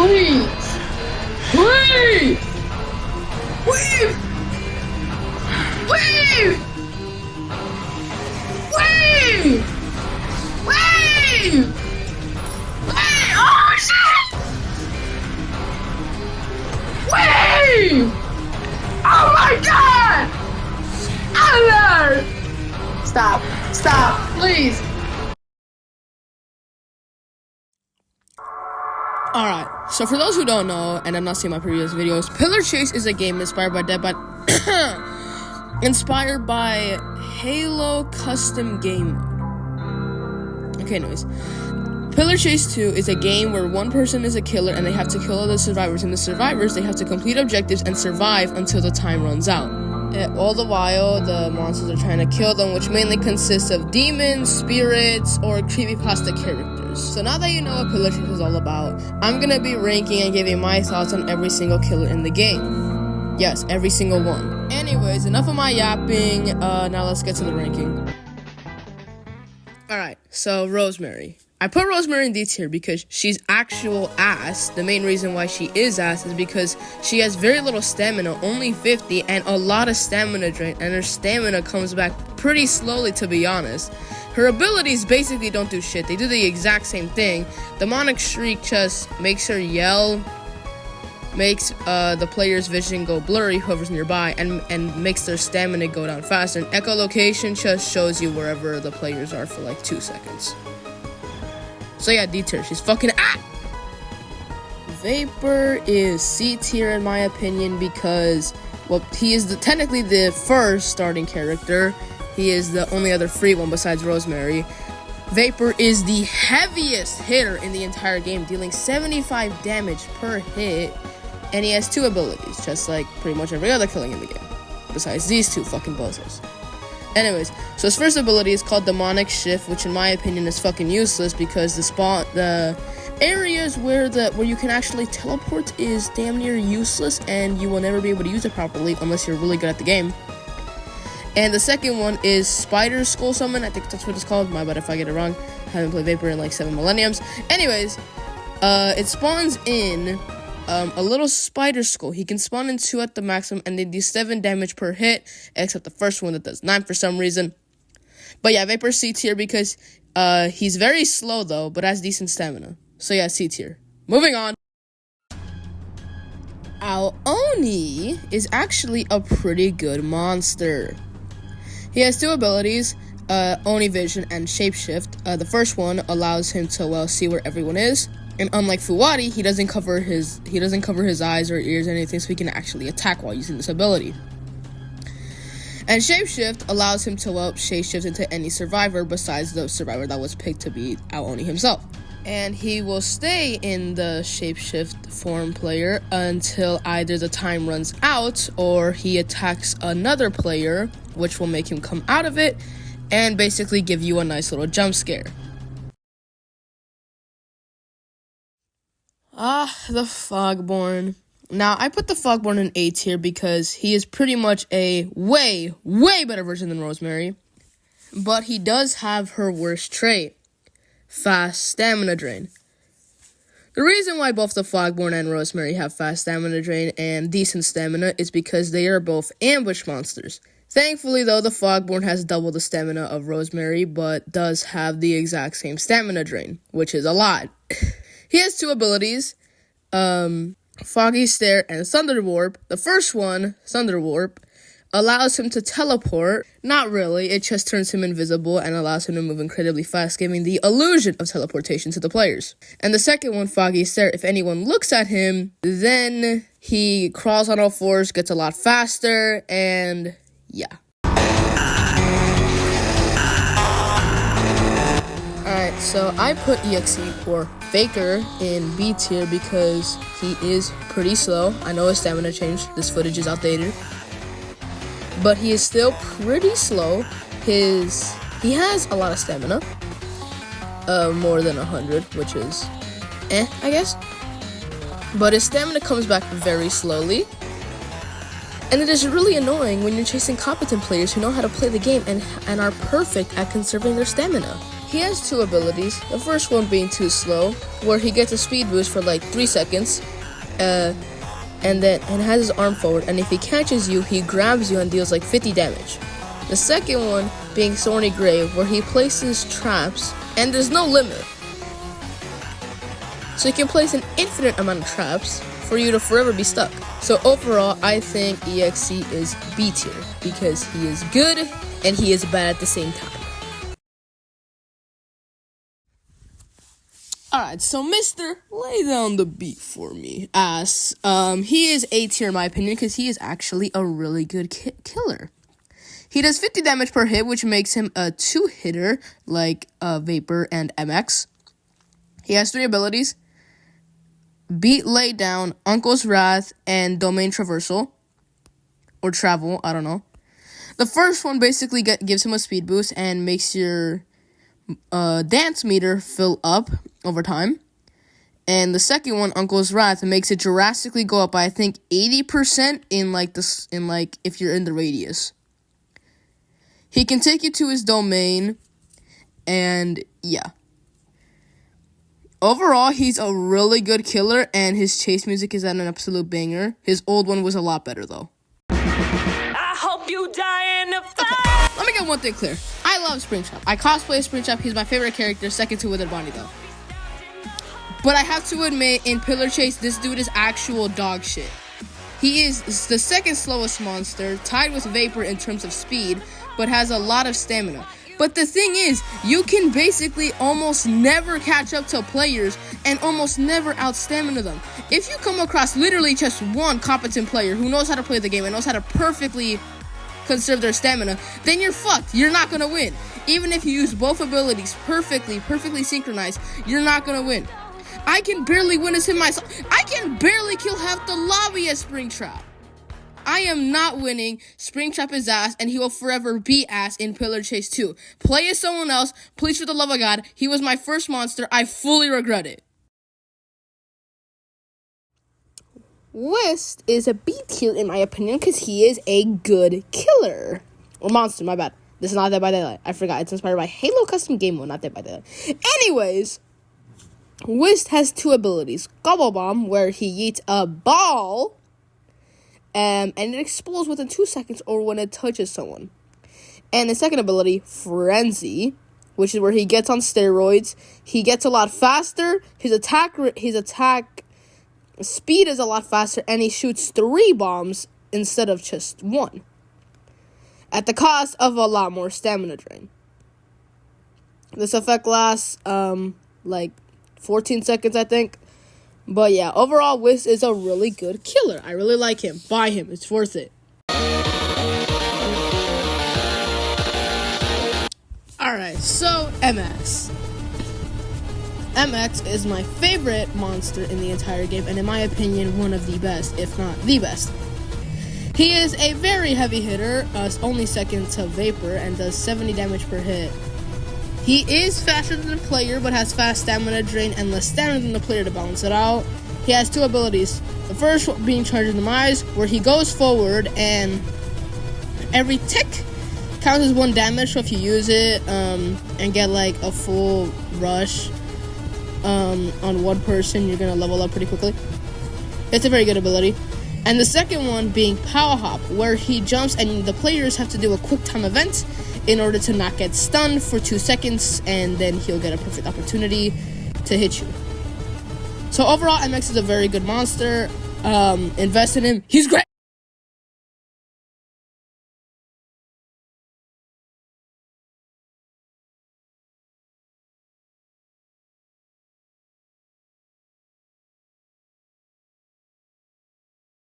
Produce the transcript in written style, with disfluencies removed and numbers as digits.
Please! Please! Please! Please! Please! Please! Please! Oh shit! Please! Oh my god! Alan! Stop! Stop! Please! Alright, so for those who don't know, and have not seen my previous videos, Pillar Chase is a game inspired by Halo Custom Game. Okay, anyways. Pillar Chase 2 is a game where one person is a killer and they have to kill other survivors, and the survivors, they have to complete objectives and survive until the time runs out. All the while, the monsters are trying to kill them, which mainly consists of demons, spirits, or creepypasta characters. So now that you know what Pillar Chase is all about, I'm gonna be ranking and giving my thoughts on every single killer in the game. Yes, every single one. Anyways, enough of my yapping, now let's get to the ranking. Alright, so Rosemary. I put Rosemary in D tier because she's actual ass. The main reason why she is ass is because she has very little stamina, only 50, and a lot of stamina drain, and her stamina comes back pretty slowly, to be honest. Her abilities basically don't do shit. They do the exact same thing. Demonic Shriek just makes her yell, makes the player's vision go blurry, whoever's nearby, and makes their stamina go down faster. And Echolocation just shows you wherever the players are for like 2 seconds. So yeah, D tier. She's fucking Vapor is C tier in my opinion because, well, he is technically the first starting character. He is the only other free one besides Rosemary. Vapor is the heaviest hitter in the entire game, dealing 75 damage per hit, and he has 2 abilities, just like pretty much every other killing in the game, besides these 2 fucking bozos. Anyways, so his first ability is called Demonic Shift, which in my opinion is fucking useless because the areas where you can actually teleport is damn near useless, and you will never be able to use it properly unless you're really good at the game. And the second one is Spider Skull Summon. I think that's what it's called. My bad if I get it wrong. I haven't played Vapor in like 7 millenniums. Anyways, it spawns in a little spider skull. He can spawn in 2 at the maximum, and they do 7 damage per hit, except the first one that does 9 for some reason. But yeah, Vapor C tier because he's very slow though, but has decent stamina. So yeah, C tier. Moving on. Aloni is actually a pretty good monster. He has 2 abilities, Oni Vision and Shapeshift. The first one allows him to see where everyone is. And unlike Fuwari, he doesn't cover his eyes or ears or anything, so he can actually attack while using this ability. And Shapeshift allows him to shapeshift into any survivor besides the survivor that was picked to be Aloni himself. And he will stay in the Shapeshift form player until either the time runs out or he attacks another player, which will make him come out of it and basically give you a nice little jump scare. The Fogborn. Now, I put the Fogborn in A tier because he is pretty much a way, way better version than Rosemary. But he does have her worst trait, fast stamina drain. The reason why both the Fogborn and Rosemary have fast stamina drain and decent stamina is because they are both ambush monsters. Thankfully, though, the Fogborn has double the stamina of Rosemary, but does have the exact same stamina drain, which is a lot. He has 2 abilities, Foggy Stare and Thunder Warp. The first one, Thunder Warp, allows him to teleport. Not really, it just turns him invisible and allows him to move incredibly fast, giving the illusion of teleportation to the players. And the second one, Foggy Stare, if anyone looks at him, then he crawls on all 4s, gets a lot faster, and yeah. Alright, so I put Exe or Faker in B tier because he is pretty slow. I know his stamina changed. This footage is outdated. But he is still pretty slow. He has a lot of stamina. More than 100, which is I guess. But his stamina comes back very slowly. And it is really annoying when you're chasing competent players who know how to play the game and are perfect at conserving their stamina. he has two abilities. The first one being Too Slow, where he gets a speed boost for like 3 seconds, and has his arm forward, and if he catches you, he grabs you and deals like 50 damage. The second one being Thorny Grave, where he places traps, and there's no limit. So he can place an infinite amount of traps for you to forever be stuck. So overall, I think EXE is B tier, because he is good and he is bad at the same time. Alright, so Mr. Lay down the beat for me. As he is A tier in my opinion, because he is actually a really good killer. He does 50 damage per hit, which makes him a 2-hitter, like Vapor and MX. He has 3 abilities: Beat, Lay Down, Uncle's Wrath, and Domain Traversal. Or Travel, I don't know. The first one basically gives him a speed boost and makes your dance meter fill up over time. And the second one, Uncle's Wrath, makes it drastically go up by, I think, 80% in if you're in the radius. He can take you to his domain, and yeah. Overall, he's a really good killer, and his chase music is an absolute banger. His old one was a lot better, though. I hope you die in the fire. Okay, let me get one thing clear. I love Springtrap. I cosplay Springtrap. He's my favorite character, second to Withered Bonnie, though. But I have to admit, in Pillar Chase, this dude is actual dog shit. He is the second slowest monster, tied with Vapor in terms of speed, but has a lot of stamina. But the thing is, you can basically almost never catch up to players and almost never out-stamina them. If you come across literally just one competent player who knows how to play the game and knows how to perfectly conserve their stamina, then you're fucked. You're not gonna win. Even if you use both abilities perfectly synchronized, you're not gonna win. I can barely win as him myself. I can barely kill half the lobby as Springtrap. I am not winning. Springtrap is ass, and he will forever be ass in Pillar Chase 2. Play as someone else. Please, for the love of God. He was my first monster. I fully regret it. WYST is a B tier in my opinion, because he is a good killer. Or monster, my bad. This is not Dead by Daylight. I forgot. It's inspired by Halo Custom Game Mode, not Dead by Daylight. Anyways, WYST has 2 abilities. Gobble Bomb, where he eats a ball, and it explodes within 2 seconds or when it touches someone. And the second ability, Frenzy, which is where he gets on steroids. He gets a lot faster. His attack speed is a lot faster, and he shoots 3 bombs instead of just 1, at the cost of a lot more stamina drain. This effect lasts like 14 seconds, I think. But yeah, overall, WYST is a really good killer. I really like him. Buy him. It's worth it. Alright, so MX. MX is my favorite monster in the entire game, and in my opinion, one of the best, if not the best. He is a very heavy hitter, only second to Vapor, and does 70 damage per hit. He is faster than the player, but has fast stamina drain and less stamina than the player to balance it out. He has 2 abilities. The first one being Charge in the Eyes, where he goes forward and every tick counts as 1 damage. So if you use it and get like a full rush on one person, you're gonna level up pretty quickly. It's a very good ability. And the second one being Power Hop, where he jumps and the players have to do a quick time event in order to not get stunned for 2 seconds, and then he'll get a perfect opportunity to hit you. So overall, MX is a very good monster. Invest in him. He's great.